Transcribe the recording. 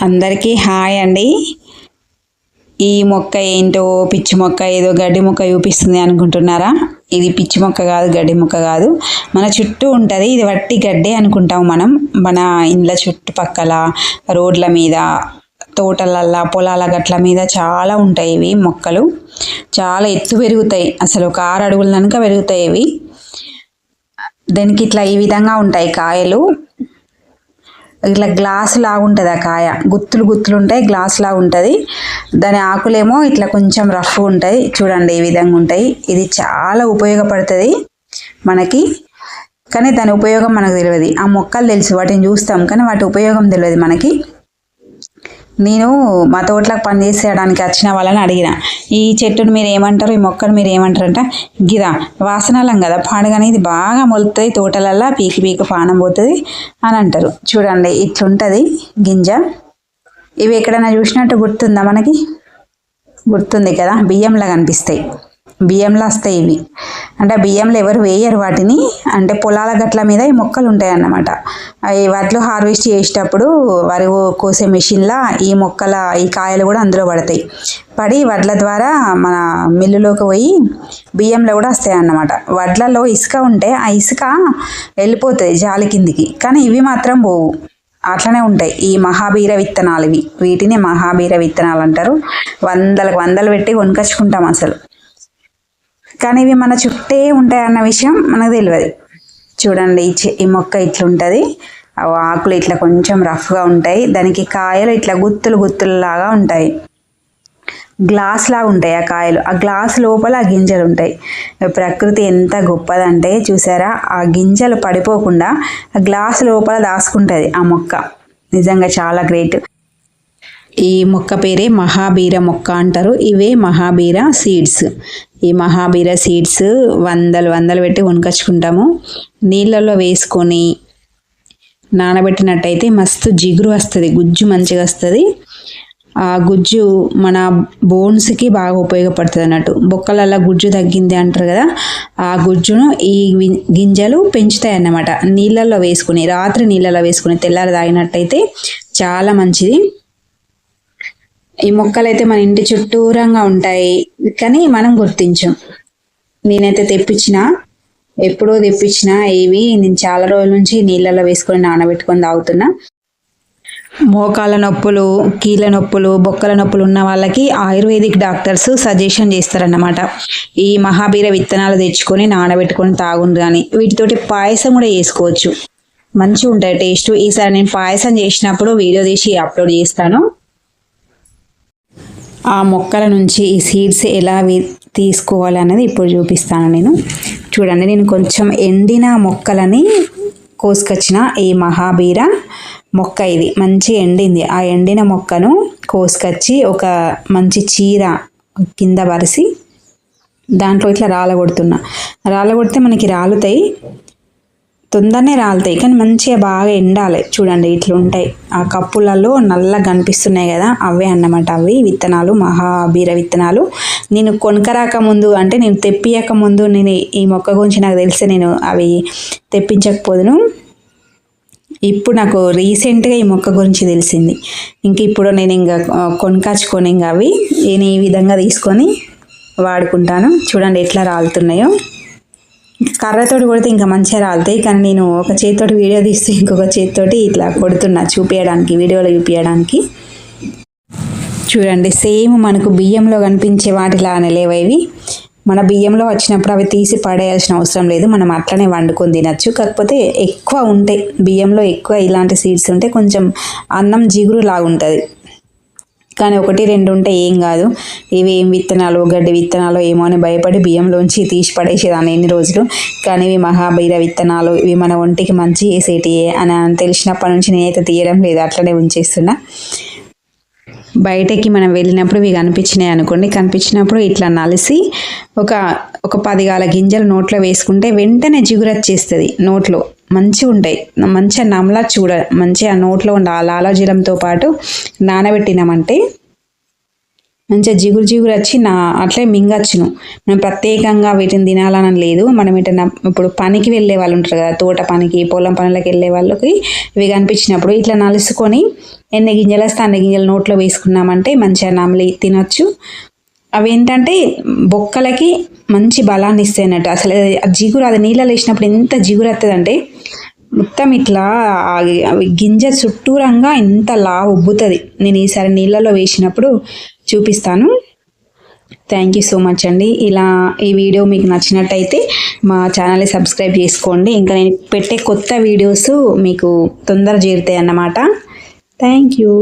అందరికీ హాయ్ అండి. ఈ మొక్క ఏంటో పిచ్చి మొక్క, ఏదో గడ్డి మొక్క చూపిస్తుంది అనుకుంటున్నారా? ఇది పిచ్చి మొక్క కాదు, గడ్డి మొక్క కాదు. మన చుట్టూ ఉంటుంది. ఇది వట్టి గడ్డే అనుకుంటాం మనం. మన ఇండ్ల చుట్టుపక్కల, రోడ్ల మీద, తోటలల్లా, పొలాల గట్ల మీద చాలా ఉంటాయి ఇవి మొక్కలు. చాలా ఎత్తు పెరుగుతాయి, అసలు ఒక 6 అడుగుల కనుక పెరుగుతాయి ఇవి. దానికి ఇట్లా ఈ విధంగా ఉంటాయి కాయలు. ఇట్లా గ్లాస్ లాగా ఉంటుంది ఆ కాయ, గుత్తులు గుత్తులు ఉంటాయి, గ్లాస్ లాగా ఉంటుంది. దాని ఆకులేమో ఇట్లా కొంచెం రఫ్ ఉంటాయి. చూడండి ఈ విధంగా ఉంటాయి. ఇది చాలా ఉపయోగపడుతుంది మనకి, కానీ దాని ఉపయోగం మనకు తెలియదు. ఆ మొక్కలు తెలుసు, వాటిని చూస్తాం కానీ వాటి ఉపయోగం తెలియదు మనకి. నేను మా తోటలకు పని చేసేయడానికి వచ్చిన వాళ్ళని అడిగిన, ఈ చెట్టును మీరు ఏమంటారు, ఈ మొక్కను మీరు ఏమంటారంట. గిదా వాసనలం కదా పాడుగానే, ఇది బాగా మొలుతుంది తోటలల్లా, పీకి పీకి పానం పోతుంది అని అంటారు. చూడండి ఇట్లుంటుంది గింజ. ఇవి ఎక్కడైనా చూసినట్టు గుర్తుందా మనకి? గుర్తుంది కదా, బియ్యంలా కనిపిస్తాయి, బియ్యంలో వస్తాయి ఇవి. అంటే బియ్యంలో ఎవరు వేయరు వాటిని, అంటే పొలాల గట్ల మీద ఈ మొక్కలు ఉంటాయి అన్నమాట. అవి వడ్లు హార్వెస్ట్ చేసేటప్పుడు వరి కోసే మెషిన్లా ఈ మొక్కల ఈ కాయలు కూడా అందులో పడతాయి. పడి వడ్ల ద్వారా మన మిల్లులోకి పోయి బియ్యంలో కూడా వస్తాయి అన్నమాట. వడ్లలో ఇసుక ఉంటే ఆ ఇసుక వెళ్ళిపోతుంది జాలి కిందికి, కానీ ఇవి మాత్రం పోవు, అట్లనే ఉంటాయి. ఈ మహాబీర విత్తనాలు ఇవి, వీటిని మహాబీర విత్తనాలు అంటారు. వందలు పెట్టి కొనుకొచ్చుకుంటాం అసలు, కానీ ఇవి మన చుట్టే ఉంటాయి అన్న విషయం మనకు తెలియదు. చూడండి ఈ మొక్క ఇట్లుంటుంది. ఆకులు ఇట్లా కొంచెం రఫ్గా ఉంటాయి, దానికి కాయలు ఇట్లా గుత్తులు గుత్తులు లాగా ఉంటాయి, గ్లాస్ లాగా ఉంటాయి ఆ కాయలు. ఆ గ్లాస్ లోపల ఆ గింజలు ఉంటాయి. ప్రకృతి ఎంత గొప్పదంటే చూసారా, ఆ గింజలు పడిపోకుండా ఆ గ్లాస్ లోపల దాచుకుంటుంది ఆ మొక్క. నిజంగా చాలా గ్రేట్. ఈ మొక్క పేరే మహాబీర మొక్క అంటారు. ఇవే మహాబీర సీడ్స్. ఈ మహాబీర సీడ్స్ వందలు పెట్టి కొనుకొచ్చుకుంటాము. నీళ్ళల్లో వేసుకొని నానబెట్టినట్టయితే మస్తు జిగురు వస్తుంది, గుజ్జు మంచిగా వస్తుంది. ఆ గుజ్జు మన బోన్స్కి బాగా ఉపయోగపడుతుంది అన్నట్టు. బొక్కలల్లో గుజ్జు తగ్గింది అంటారు కదా, ఆ గుజ్జును ఈ గింజలు పెంచుతాయి అన్నమాట. నీళ్ళల్లో వేసుకుని, రాత్రి నీళ్ళల్లో వేసుకుని తెల్లారి తాగినట్టయితే చాలా మంచిది. ఈ మొక్కలు అయితే మన ఇంటి చుట్టూరంగా ఉంటాయి, కానీ మనం గుర్తించాం. నేనైతే ఎప్పుడో తెప్పించిన ఇవి నేను చాలా రోజుల నుంచి నీళ్ళలో వేసుకొని నానబెట్టుకొని తాగుతున్నా. మోకాల నొప్పులు, కీళ్ళ నొప్పులు, బొక్కల నొప్పులు ఉన్న వాళ్ళకి ఆయుర్వేదిక్ డాక్టర్స్ సజెషన్ చేస్తారన్నమాట. ఈ మహాబీర విత్తనాలు తెచ్చుకొని నానబెట్టుకొని తాగుండ్రు. కానీ వీటితోటి పాయసం కూడా చేసుకోవచ్చు, మంచిగా ఉంటాయి టేస్ట్. ఈసారి నేను పాయసం చేసినప్పుడు వీడియో తీసి అప్లోడ్ చేస్తాను. ఆ మొక్కల నుంచి ఈ సీడ్స్ ఎలా తీసుకోవాలనేది ఇప్పుడు చూపిస్తాను నేను. చూడండి, నేను కొంచెం ఎండిన మొక్కలని కోసుకొచ్చిన ఈ మహాబీర మొక్క. ఇది మంచి ఎండింది. ఆ ఎండిన మొక్కను కోసుకొచ్చి ఒక మంచి చీర కింద పరిసి దాంట్లో ఇట్లా రాళ్ళగొడితే మనకి రాలుతాయి, తొందరనే రాలుతాయి, కానీ మంచిగా బాగా ఎండాలి. చూడండి ఇట్లా ఉంటాయి. ఆ కప్పులలో నల్లగా కనిపిస్తున్నాయి కదా, అవే అన్నమాట. అవి విత్తనాలు, మహాబీర విత్తనాలు. నేను కొనకరాక ముందు, అంటే నేను తెప్పియక ముందు, నేను ఈ మొక్క గురించి నాకు తెలిస్తే నేను అవి తెప్పించకపోదును. ఇప్పుడు నాకు రీసెంట్గా ఈ మొక్క గురించి తెలిసింది. ఇంక ఇప్పుడు నేను ఇంకా కొనుకొచ్చుకొని ఇంకా అవి నేను ఈ విధంగా తీసుకొని వాడుకుంటాను. చూడండి ఎట్లా రాలుతున్నాయో. కర్రతోటి కొడితే ఇంకా మంచిగా రాలుతాయి, కానీ నేను ఒక చేతితోటి వీడియో తీస్తే ఇంకొక చేతితోటి ఇట్లా కొడుతున్నా చూపించడానికి, వీడియోలో చూపించడానికి. చూడండి సేమ్ మనకు బియ్యంలో కనిపించే వాటిలానే లేవా ఇవి. మన బియ్యంలో వచ్చినప్పుడు అవి తీసి పడేయాల్సిన అవసరం లేదు, మనం అట్లనే వండుకొని తినచ్చు. కాకపోతే ఎక్కువ ఉంటాయి బియ్యంలో, ఎక్కువ ఇలాంటి సీడ్స్ ఉంటే కొంచెం అన్నం జిగురు లాగా ఉంటుంది. కానీ 1-2 ఉంటే ఏం కాదు. ఇవి ఏం విత్తనాలు, గడ్డి విత్తనాలు ఏమో అని భయపడి బియ్యంలోంచి తీసి పడేసేదాన్ని ఎన్ని రోజులు. కానీ ఇవి మహాబీర విత్తనాలు, ఇవి మన ఒంటికి మంచి చేసేటియే అని తెలిసినప్పటి నుంచి నేనైతే తీయడం లేదు, అట్లనే ఉంచేస్తున్నా. బయటకి మనం వెళ్ళినప్పుడు ఇవి కనిపించినాయి అనుకోండి, కనిపించినప్పుడు ఇట్లా నలిసి ఒక 10 గాల గింజలు నోట్లో వేసుకుంటే వెంటనే జిగురు వచ్చేస్తుంది నోట్లో. మంచిగా ఉంటాయి, మంచిగా నమలా చూడ, మంచిగా నోట్లో ఉండే ఆ లాలాజలంతో పాటు నానబెట్టినామంటే మంచిగా జిగురు జిగురు వచ్చి అట్లే మింగచ్చును. మనం ప్రత్యేకంగా వీటిని తినాలని లేదు. మనం ఏంటన్నా ఇప్పుడు పనికి వెళ్ళే వాళ్ళు ఉంటారు కదా, తోట పనికి పొలం పనులకు వెళ్ళే వాళ్ళకి ఇవి కనిపించినప్పుడు ఇట్లా నలుసుకొని ఎన్ని గింజలు వస్తే అన్ని గింజలు నోట్లో వేసుకున్నామంటే మంచిగా నమిలి తినొచ్చు. అవి ఏంటంటే బొక్కలకి మంచి బలాన్ని ఇస్తాయి అన్నట్టు. అసలు జిగురు అది నీళ్ళలో వేసినప్పుడు ఎంత జిగురు వస్తుందంటే మొత్తం ఇట్లా అవి గింజ చుట్టూరంగా ఎంత లావు ఉబ్బుతుంది. నేను ఈసారి నీళ్ళలో వేసినప్పుడు చూపిస్తాను. థ్యాంక్ యూ సో మచ్ అండి. ఈ వీడియో మీకు నచ్చినట్టయితే మా ఛానల్ని సబ్స్క్రైబ్ చేసుకోండి. ఇంకా నేను పెట్టే కొత్త వీడియోస్ మీకు తొందర చేరుతాయి అన్నమాట. Thank you.